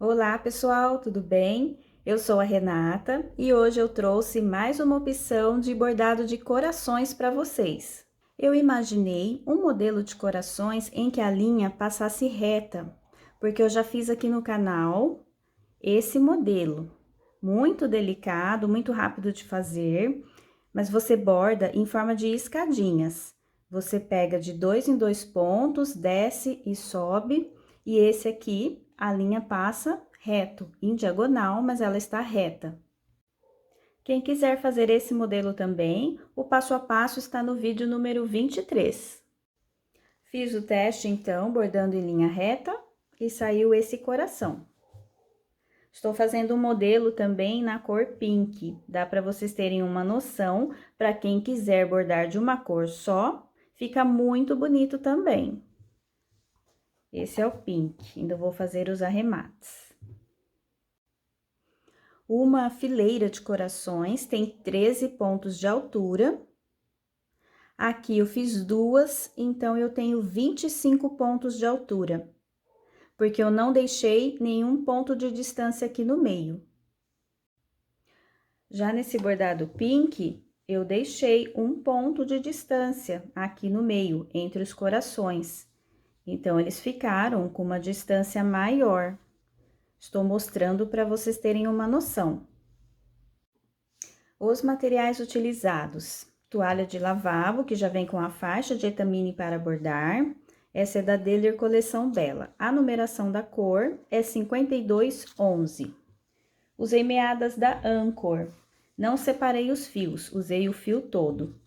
Olá, pessoal, tudo bem? Eu sou a Renata e hoje eu trouxe mais uma opção de bordado de corações para vocês. Eu imaginei um modelo de corações em que a linha passasse reta, porque eu já fiz aqui no canal esse modelo. Muito delicado, muito rápido de fazer, mas você borda em forma de escadinhas. Você pega de 2 em 2 pontos, desce e sobe, e esse aqui, a linha passa reto, em diagonal, mas ela está reta. Quem quiser fazer esse modelo também, o passo a passo está no vídeo número 23. Fiz o teste, então, bordando em linha reta, e saiu esse coração. Estou fazendo um modelo também na cor pink, dá para vocês terem uma noção, para quem quiser bordar de uma cor só, fica muito bonito também. Esse é o pink, ainda vou fazer os arremates. Uma fileira de corações tem 13 pontos de altura. Aqui eu fiz duas, então eu tenho 25 pontos de altura, porque eu não deixei nenhum ponto de distância aqui no meio. Já nesse bordado pink, eu deixei um ponto de distância aqui no meio, entre os corações. Então, eles ficaram com uma distância maior. Estou mostrando para vocês terem uma noção. Os materiais utilizados: toalha de lavabo, que já vem com a faixa de etamine para bordar. Essa é da Deller Coleção Bela. A numeração da cor é 5211. Usei meadas da Anchor. Não separei os fios, usei o fio todo.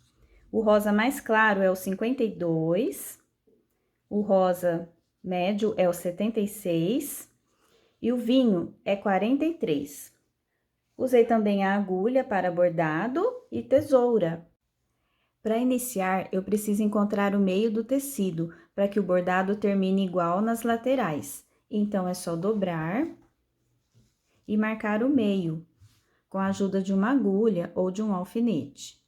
O rosa mais claro é o 52, o rosa médio é o 76 e o vinho é 43. Usei também a agulha para bordado e tesoura. Para iniciar, eu preciso encontrar o meio do tecido, para que o bordado termine igual nas laterais. Então, é só dobrar e marcar o meio, com a ajuda de uma agulha ou de um alfinete.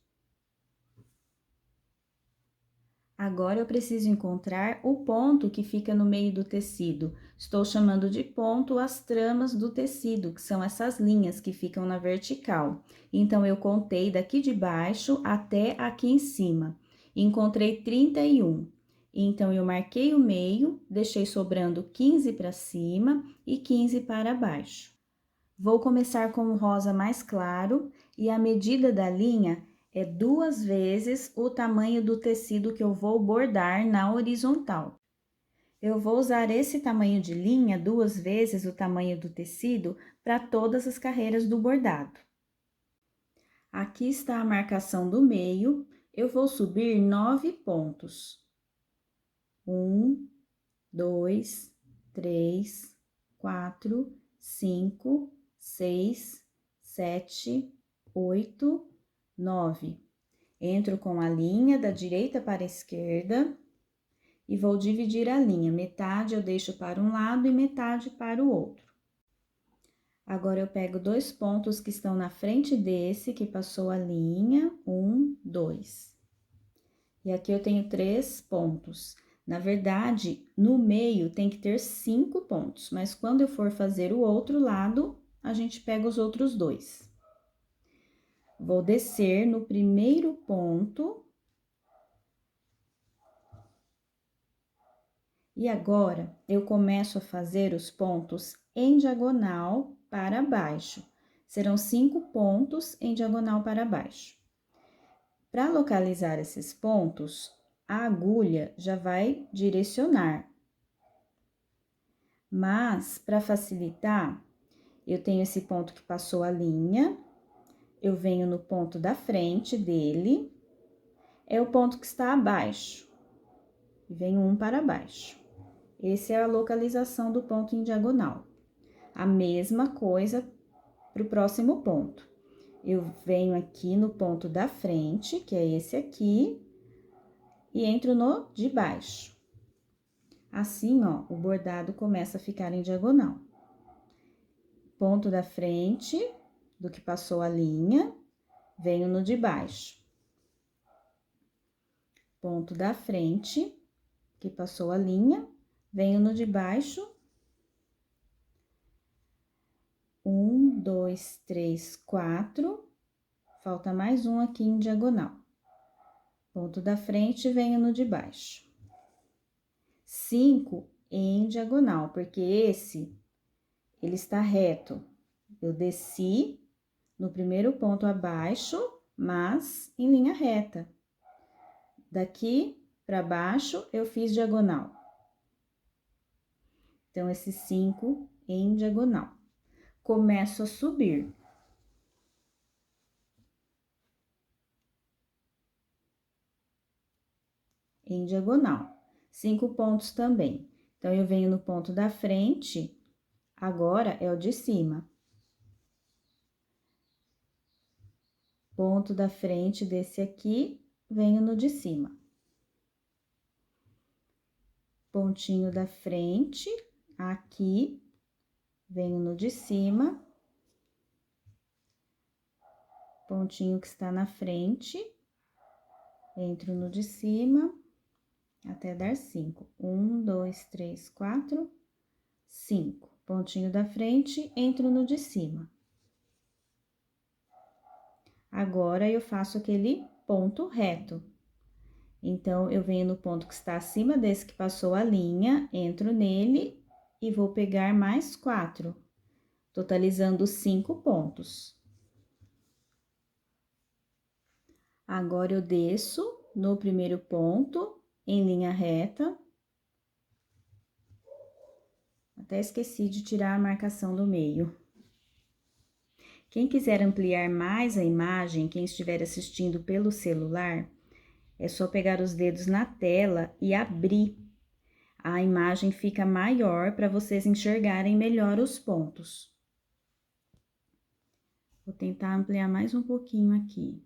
Agora, eu preciso encontrar o ponto que fica no meio do tecido. Estou chamando de ponto as tramas do tecido, que são essas linhas que ficam na vertical. Então, eu contei daqui de baixo até aqui em cima. Encontrei 31. Então, eu marquei o meio, deixei sobrando 15 para cima e 15 para baixo. Vou começar com o rosa mais claro e a medida da linha é 2 vezes o tamanho do tecido que eu vou bordar na horizontal. Eu vou usar esse tamanho de linha 2 vezes o tamanho do tecido para todas as carreiras do bordado. Aqui está a marcação do meio, eu vou subir 9 pontos. 1, 2, 3, 4, 5, 6, 7, 8, 9. Entro com a linha da direita para a esquerda e vou dividir a linha. Metade eu deixo para um lado e metade para o outro. Agora, eu pego 2 pontos que estão na frente desse, que passou a linha, 1, 2. E aqui eu tenho 3 pontos. Na verdade, no meio tem que ter 5 pontos, mas quando eu for fazer o outro lado, a gente pega os outros 2. Vou descer no primeiro ponto. E agora, eu começo a fazer os pontos em diagonal para baixo. Serão 5 pontos em diagonal para baixo. Para localizar esses pontos, a agulha já vai direcionar. Mas, para facilitar, eu tenho esse ponto que passou a linha, eu venho no ponto da frente dele, é o ponto que está abaixo, e venho um para baixo. Essa é a localização do ponto em diagonal. A mesma coisa para o próximo ponto. Eu venho aqui no ponto da frente, que é esse aqui, e entro no de baixo. Assim, ó, o bordado começa a ficar em diagonal. Ponto da frente do que passou a linha, venho no de baixo. Ponto da frente que passou a linha, venho no de baixo 2, 3, 4. Falta mais um aqui em diagonal. Ponto da frente, venho no de baixo. 5 em diagonal, porque esse, ele está reto. Eu desci no primeiro ponto abaixo, mas em linha reta. Daqui para baixo, eu fiz diagonal. Então, esses 5 em diagonal. Começo a subir. Em diagonal. 5 pontos também. Então, eu venho no ponto da frente, agora é o de cima. Ponto da frente desse aqui, venho no de cima. Pontinho da frente, aqui, venho no de cima. Pontinho que está na frente, entro no de cima, até dar 5. 1, 2, 3, 4, 5. Pontinho da frente, entro no de cima. Agora, eu faço aquele ponto reto. Então, eu venho no ponto que está acima desse que passou a linha, entro nele e vou pegar mais 4, totalizando 5 pontos. Agora, eu desço no primeiro ponto, em linha reta. Até esqueci de tirar a marcação do meio. Quem quiser ampliar mais a imagem, quem estiver assistindo pelo celular, é só pegar os dedos na tela e abrir. A imagem fica maior para vocês enxergarem melhor os pontos. Vou tentar ampliar mais um pouquinho aqui.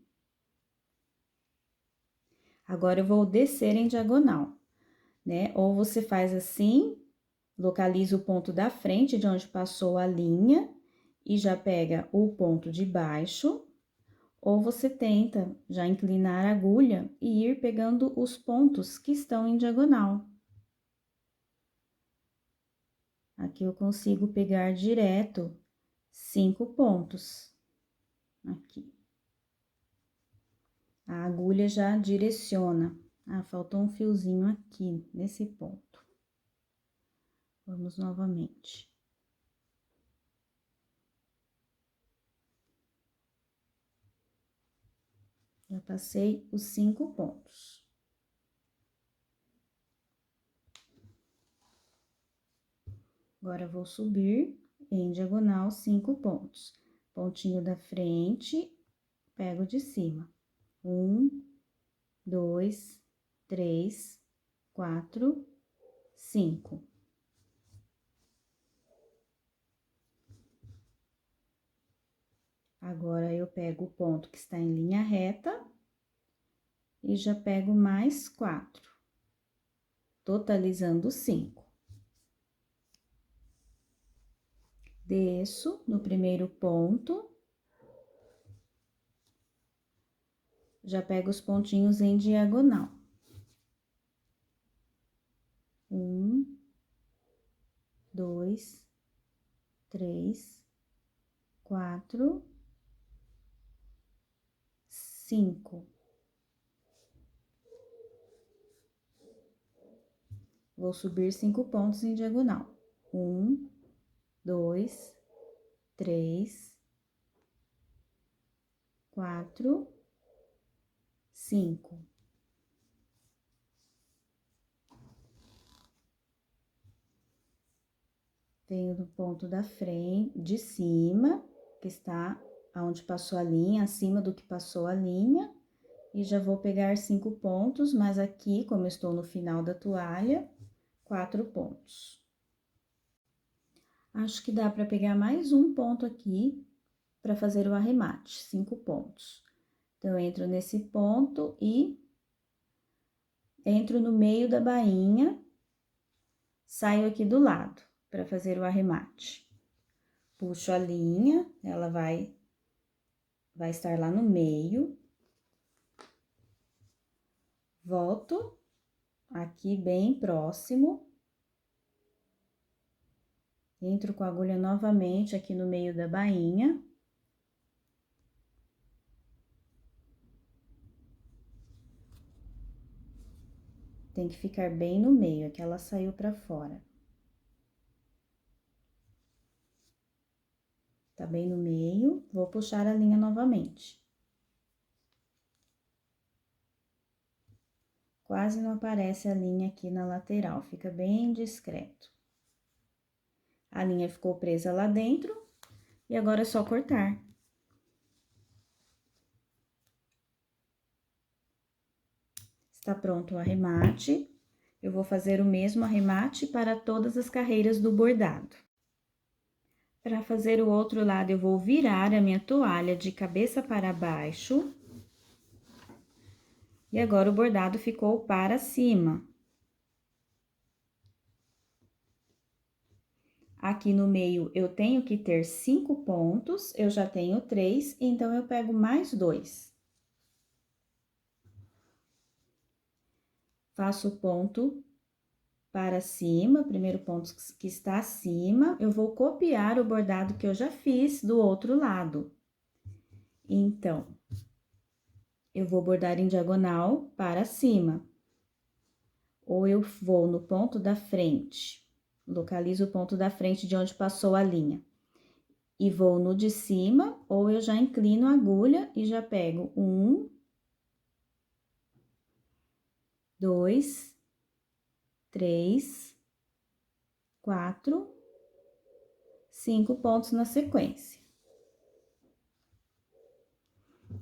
Agora, eu vou descer em diagonal, né? Ou você faz assim, localiza o ponto da frente de onde passou a linha e já pega o ponto de baixo, ou você tenta já inclinar a agulha e ir pegando os pontos que estão em diagonal. Aqui eu consigo pegar direto 5 pontos. Aqui. A agulha já direciona. Ah, faltou um fiozinho aqui, nesse ponto. Vamos novamente. Já passei os 5 pontos. Agora, vou subir em diagonal 5 pontos. Pontinho da frente, pego de cima. 1, 2, 3, 4, 5. Agora, eu pego o ponto que está em linha reta e já pego mais 4, totalizando 5. Desço no primeiro ponto, já pego os pontinhos em diagonal. 1, 2, 3, 4, 5. Vou subir 5 pontos em diagonal. 1, 2, 3, 4, 5. Venho do ponto da frente, de cima, que está aonde passou a linha, acima do que passou a linha, e já vou pegar 5 pontos, mas aqui, como eu estou no final da toalha, 4 pontos. Acho que dá para pegar mais um ponto aqui para fazer o arremate, 5 pontos. Então, eu entro nesse ponto e entro no meio da bainha, saio aqui do lado para fazer o arremate. Puxo a linha, ela vai estar lá no meio. Volto aqui bem próximo. Entro com a agulha novamente aqui no meio da bainha. Tem que ficar bem no meio, é que ela saiu pra fora. Tá bem no meio, vou puxar a linha novamente. Quase não aparece a linha aqui na lateral, fica bem discreto. A linha ficou presa lá dentro, e agora é só cortar. Está pronto o arremate. Eu vou fazer o mesmo arremate para todas as carreiras do bordado. Para fazer o outro lado, eu vou virar a minha toalha de cabeça para baixo. E agora, o bordado ficou para cima. Aqui no meio, eu tenho que ter 5 pontos, eu já tenho 3, então eu pego mais 2. Faço o ponto para cima, primeiro ponto que está acima, eu vou copiar o bordado que eu já fiz do outro lado. Então, eu vou bordar em diagonal para cima. Ou eu vou no ponto da frente, localizo o ponto da frente de onde passou a linha. E vou no de cima, ou eu já inclino a agulha e já pego 1, 2, 3, 4, 5 pontos na sequência.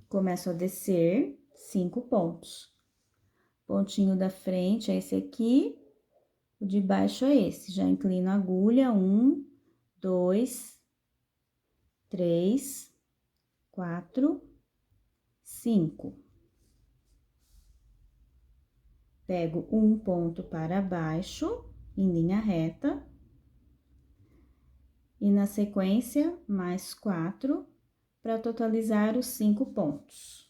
Começo a descer 5 pontos. Pontinho da frente é esse aqui, o de baixo é esse. Já inclino a agulha, 1, 2, 3, 4, 5. Pego um ponto para baixo, em linha reta. E na sequência, mais 4, para totalizar os 5 pontos.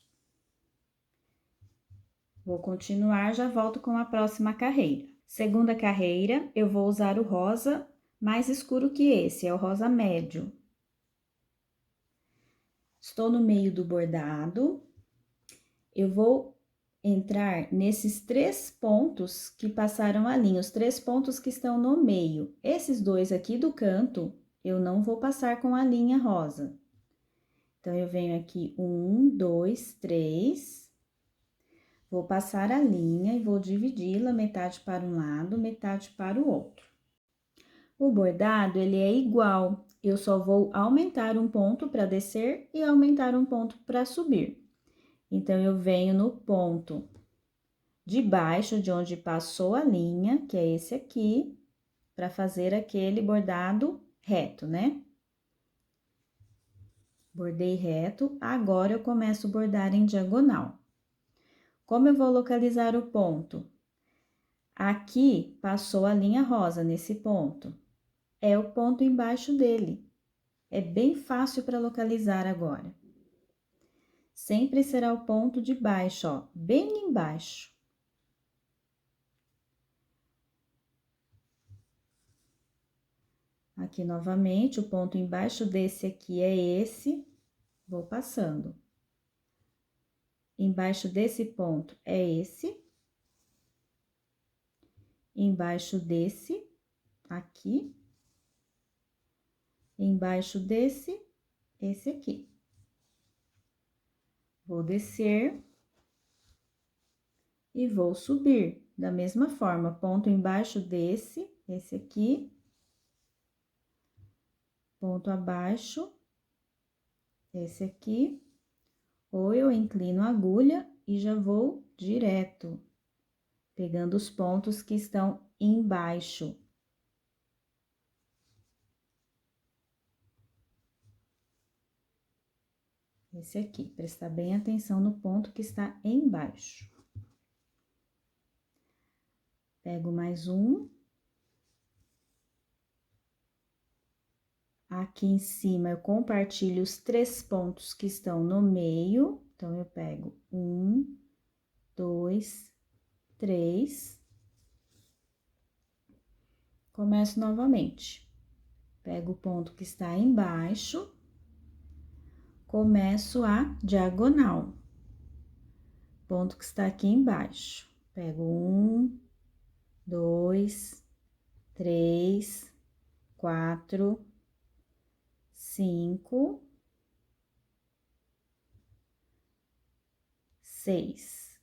Vou continuar, já volto com a próxima carreira. Segunda carreira, eu vou usar o rosa mais escuro que esse, é o rosa médio. Estou no meio do bordado, eu vou entrar nesses 3 pontos que passaram a linha, os 3 pontos que estão no meio. Esses 2 aqui do canto, eu não vou passar com a linha rosa. Então, eu venho aqui 1, 2, 3. Vou passar a linha e vou dividi-la metade para um lado, metade para o outro. O bordado, ele é igual, eu só vou aumentar um ponto para descer e aumentar um ponto para subir. Então, eu venho no ponto de baixo, de onde passou a linha, que é esse aqui, para fazer aquele bordado reto, né? Bordei reto, agora eu começo a bordar em diagonal. Como eu vou localizar o ponto? Aqui passou a linha rosa nesse ponto. É o ponto embaixo dele. É bem fácil para localizar agora. Sempre será o ponto de baixo, ó, bem embaixo. Aqui novamente, o ponto embaixo desse aqui é esse, vou passando. Embaixo desse ponto é esse. Embaixo desse, aqui. Embaixo desse, esse aqui. Vou descer e vou subir. Da mesma forma, ponto embaixo desse, esse aqui. Ponto abaixo, esse aqui. Ou eu inclino a agulha e já vou direto, pegando os pontos que estão embaixo. Esse aqui, prestar bem atenção no ponto que está embaixo. Pego mais um. Aqui em cima, eu compartilho os 3 pontos que estão no meio. Então, eu pego 1, 2, 3. Começo novamente. Pego o ponto que está embaixo, começo a diagonal. Ponto que está aqui embaixo. Pego 1, 2, 3, 4, 5, 6.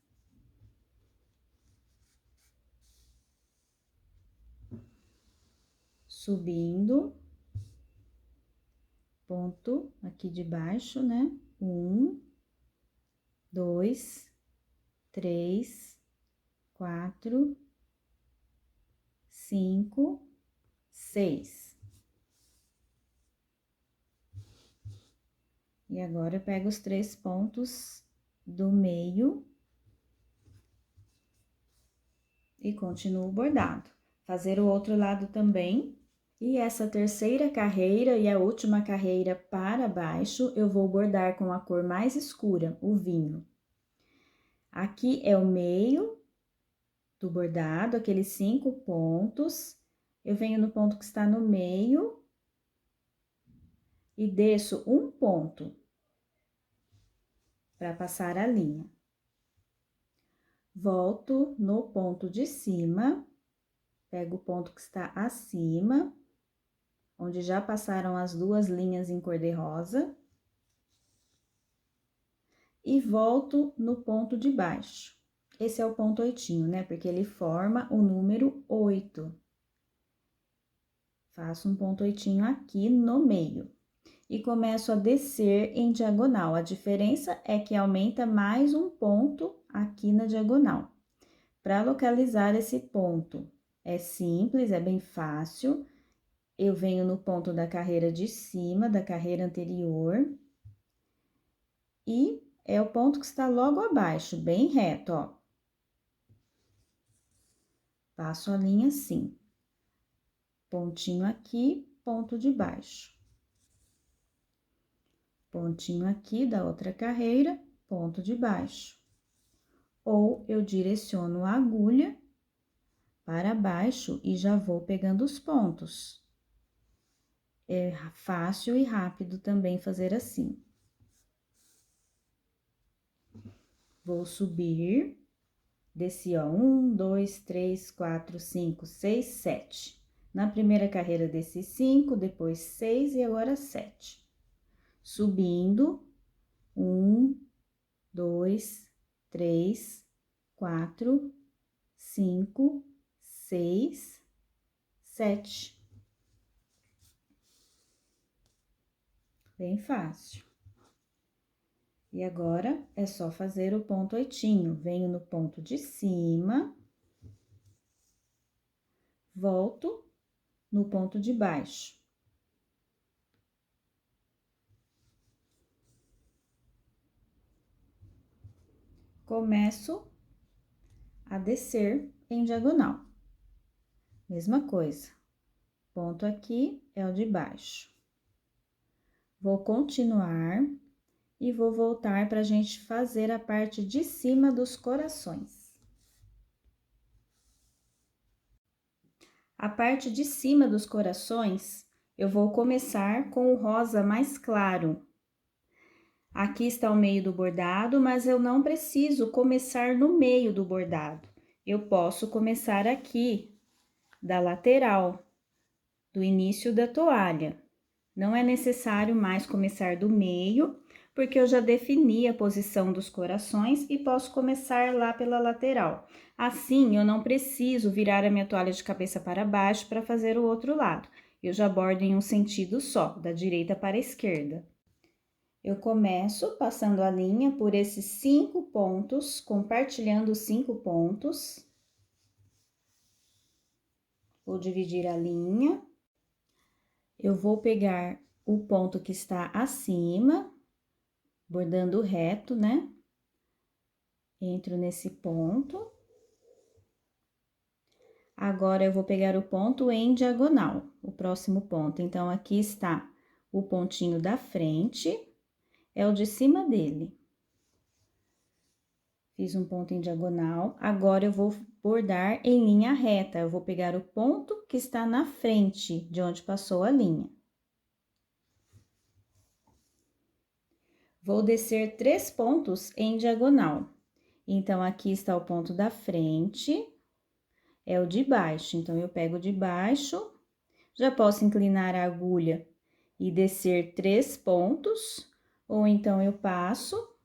Subindo, ponto aqui de baixo, né? 1, 2, 3, 4, 5, 6. E agora, eu pego os 3 pontos do meio e continuo o bordado. Fazer o outro lado também. E essa terceira carreira e a última carreira para baixo, eu vou bordar com a cor mais escura, o vinho. Aqui é o meio do bordado, aqueles 5 pontos. Eu venho no ponto que está no meio e desço um ponto para passar a linha. Volto no ponto de cima, pego o ponto que está acima, onde já passaram as 2 linhas em cor-de-rosa, e volto no ponto de baixo. Esse é o ponto oitinho, né? Porque ele forma o número 8. Faço um ponto oitinho aqui no meio. E começo a descer em diagonal. A diferença é que aumenta mais um ponto aqui na diagonal. Para localizar esse ponto, é simples, é bem fácil. Eu venho no ponto da carreira de cima, da carreira anterior. E é o ponto que está logo abaixo, bem reto, ó. Passo a linha assim. Pontinho aqui, ponto de baixo. Pontinho aqui da outra carreira, ponto de baixo. Ou eu direciono a agulha para baixo e já vou pegando os pontos. É fácil e rápido também fazer assim. Vou subir, desci, ó, 1, 2, 3, 4, 5, 6, 7. Na primeira carreira, desci 5, depois 6 e agora 7. Subindo, 1, 2, 3, 4, 5, 6, 7. Bem fácil. E agora, é só fazer o ponto oitinho. Venho no ponto de cima, volto no ponto de baixo. Começo a descer em diagonal. Mesma coisa. Ponto aqui é o de baixo. Vou continuar e vou voltar para a gente fazer a parte de cima dos corações. A parte de cima dos corações, eu vou começar com o rosa mais claro. Aqui está o meio do bordado, mas eu não preciso começar no meio do bordado. Eu posso começar aqui, da lateral, do início da toalha. Não é necessário mais começar do meio, porque eu já defini a posição dos corações e posso começar lá pela lateral. Assim, eu não preciso virar a minha toalha de cabeça para baixo para fazer o outro lado. Eu já bordo em um sentido só, da direita para a esquerda. Eu começo passando a linha por esses 5 pontos, compartilhando os 5 pontos. Vou dividir a linha. Eu vou pegar o ponto que está acima, bordando reto, né? Entro nesse ponto. Agora, eu vou pegar o ponto em diagonal, o próximo ponto. Então, aqui está o pontinho da frente, é o de cima dele. Fiz um ponto em diagonal. Agora, eu vou bordar em linha reta. Eu vou pegar o ponto que está na frente de onde passou a linha. Vou descer 3 pontos em diagonal. Então, aqui está o ponto da frente, é o de baixo. Então, eu pego o de baixo, já posso inclinar a agulha e descer 3 pontos, ou então eu passo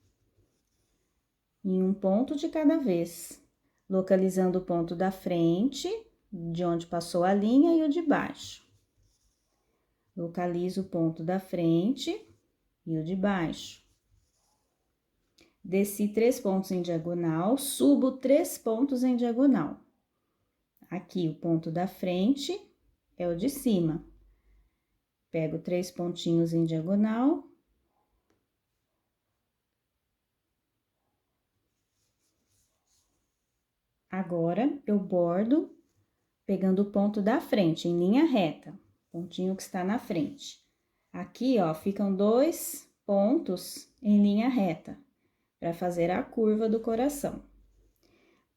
em um ponto de cada vez, localizando o ponto da frente, de onde passou a linha, e o de baixo. Localizo o ponto da frente e o de baixo. Desci 3 pontos em diagonal, subo 3 pontos em diagonal. Aqui, o ponto da frente é o de cima. Pego 3 pontinhos em diagonal. Agora, eu bordo pegando o ponto da frente, em linha reta, pontinho que está na frente. Aqui, ó, ficam 2 pontos em linha reta, para fazer a curva do coração.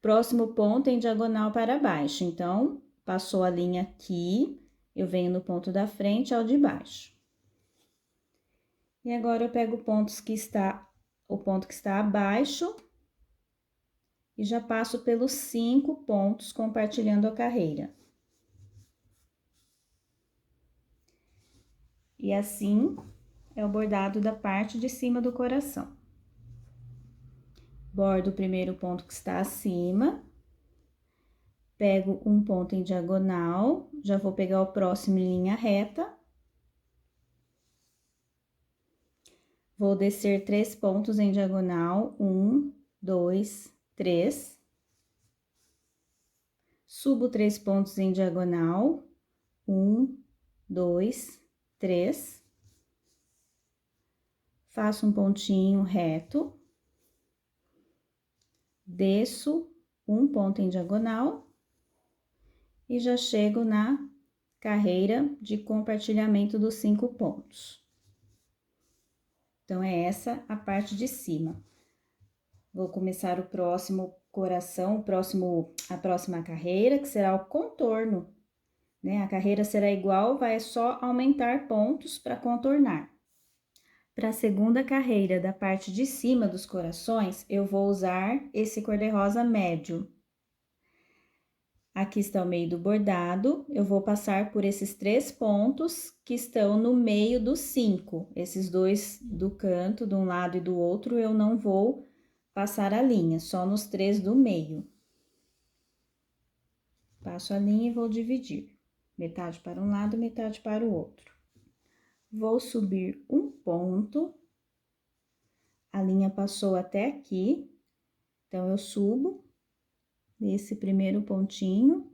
Próximo ponto em diagonal para baixo, então, passou a linha aqui, eu venho no ponto da frente ao de baixo. E agora, eu pego o ponto que está abaixo e já passo pelos 5 pontos compartilhando a carreira. E assim é o bordado da parte de cima do coração. Bordo o primeiro ponto que está acima, pego um ponto em diagonal, já vou pegar o próximo em linha reta. Vou descer 3 pontos em diagonal, 1, 2, 3. Subo 3 pontos em diagonal, 1, 2, 3. Faço um pontinho reto. Desço um ponto em diagonal e já chego na carreira de compartilhamento dos 5 pontos. Então, é essa a parte de cima. Vou começar o próximo coração, a próxima carreira, que será o contorno, né? A carreira será igual, vai só aumentar pontos para contornar. Para a segunda carreira da parte de cima dos corações, eu vou usar esse cor-de-rosa médio. Aqui está o meio do bordado, eu vou passar por esses 3 pontos que estão no meio dos 5. Esses 2 do canto, de um lado e do outro, eu não vou passar a linha, só nos 3 do meio. Passo a linha e vou dividir. Metade para um lado, metade para o outro. Vou subir um ponto. A linha passou até aqui, então, eu subo nesse primeiro pontinho.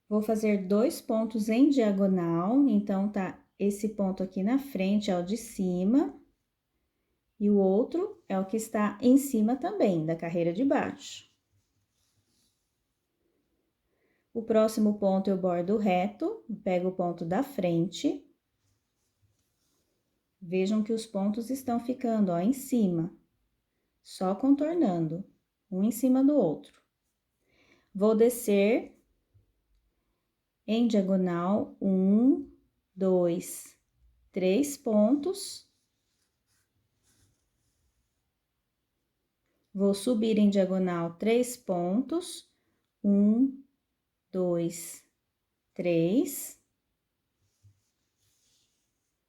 Vou fazer 2 pontos em diagonal, então, tá esse ponto aqui na frente, é o de cima, e o outro é o que está em cima também, da carreira de baixo. O próximo ponto eu bordo reto, pego o ponto da frente. Vejam que os pontos estão ficando, ó, em cima, só contornando, um em cima do outro. Vou descer em diagonal, 1, 2, 3 pontos. Vou subir em diagonal 3 pontos, 1, 2, 3.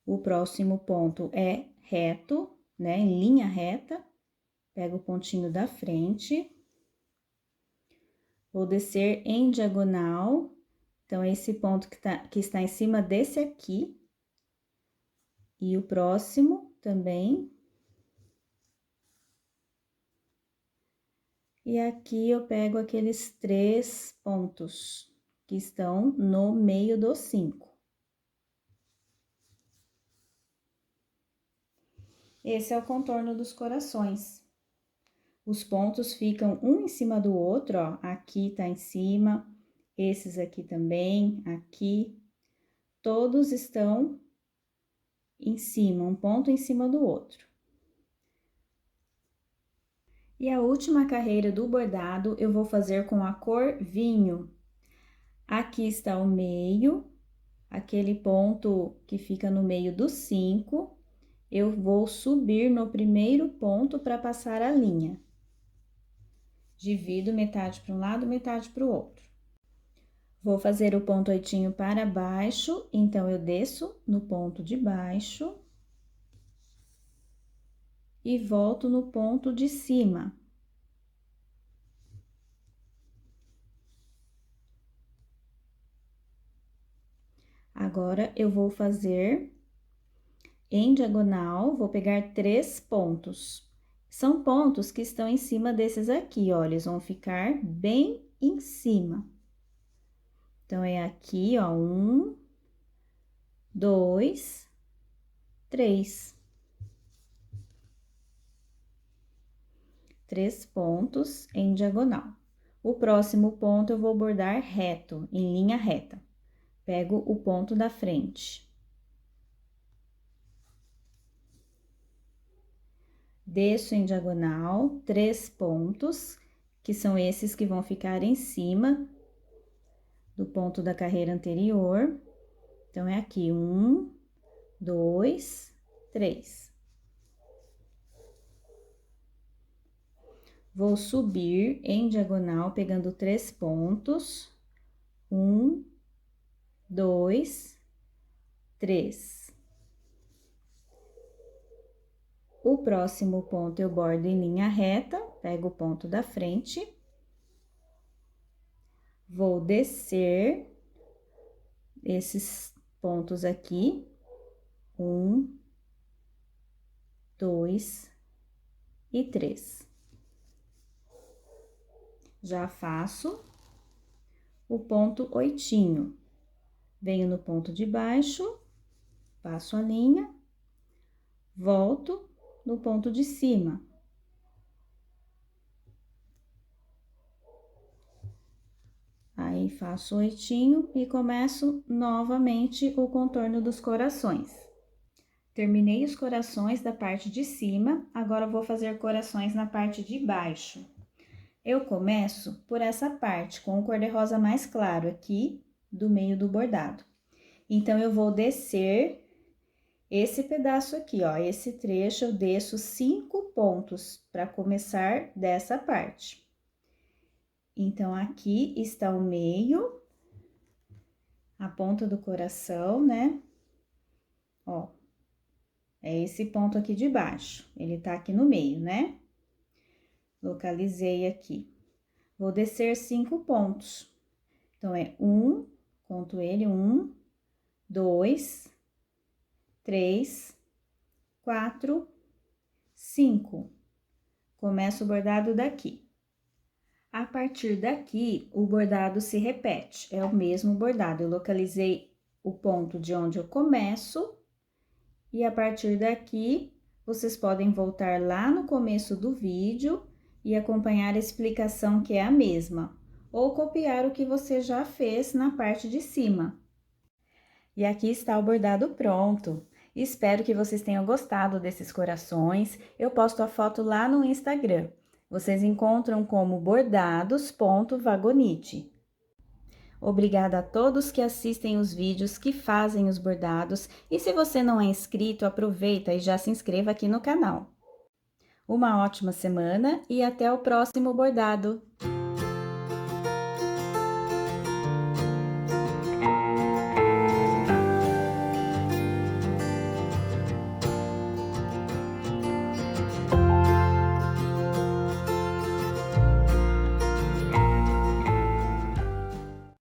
O próximo ponto é reto, né, em linha reta. Pego o pontinho da frente. Vou descer em diagonal. Então, esse ponto que está em cima desse aqui. E o próximo também. E aqui eu pego aqueles 3 pontos que estão no meio dos 5. Esse é o contorno dos corações. Os pontos ficam um em cima do outro, ó. Aqui tá em cima, esses aqui também, aqui. Todos estão em cima, um ponto em cima do outro. E a última carreira do bordado eu vou fazer com a cor vinho. Aqui está o meio, aquele ponto que fica no meio dos 5, eu vou subir no primeiro ponto para passar a linha. Divido metade para um lado, metade para o outro. Vou fazer o ponto 8 para baixo, então eu desço no ponto de baixo e volto no ponto de cima. Agora, eu vou fazer em diagonal, vou pegar 3 pontos. São pontos que estão em cima desses aqui, ó, eles vão ficar bem em cima. Então, é aqui, ó, 1, 2, 3. 3 pontos em diagonal. O próximo ponto eu vou bordar reto, em linha reta. Pego o ponto da frente. Desço em diagonal 3 pontos, que são esses que vão ficar em cima do ponto da carreira anterior. Então, é aqui 1, 2, 3. Vou subir em diagonal, pegando 3 pontos. 1, 2, 3. O próximo ponto eu bordo em linha reta, pego o ponto da frente. Vou descer esses pontos aqui. 1, 2 e 3. Já faço o ponto 8. Venho no ponto de baixo, passo a linha, volto no ponto de cima. Aí, faço 8 e começo novamente o contorno dos corações. Terminei os corações da parte de cima, agora vou fazer corações na parte de baixo. Eu começo por essa parte, com o cor-de-rosa mais claro aqui, do meio do bordado. Então, eu vou descer esse pedaço aqui, ó, esse trecho eu desço 5 pontos para começar dessa parte. Então, aqui está o meio, a ponta do coração, né? Ó, é esse ponto aqui de baixo, ele tá aqui no meio, né? Localizei aqui. Vou descer 5 pontos. Então, é 1, conto ele, 1, 2, 3, 4, 5. Começo o bordado daqui. A partir daqui, o bordado se repete, é o mesmo bordado. Eu localizei o ponto de onde eu começo, e a partir daqui, vocês podem voltar lá no começo do vídeo e acompanhar a explicação que é a mesma, ou copiar o que você já fez na parte de cima. E aqui está o bordado pronto. Espero que vocês tenham gostado desses corações. Eu posto a foto lá no Instagram. Vocês encontram como bordados.vagonite. Obrigada a todos que assistem os vídeos, que fazem os bordados. E se você não é inscrito, aproveita e já se inscreva aqui no canal. Uma ótima semana e até o próximo bordado!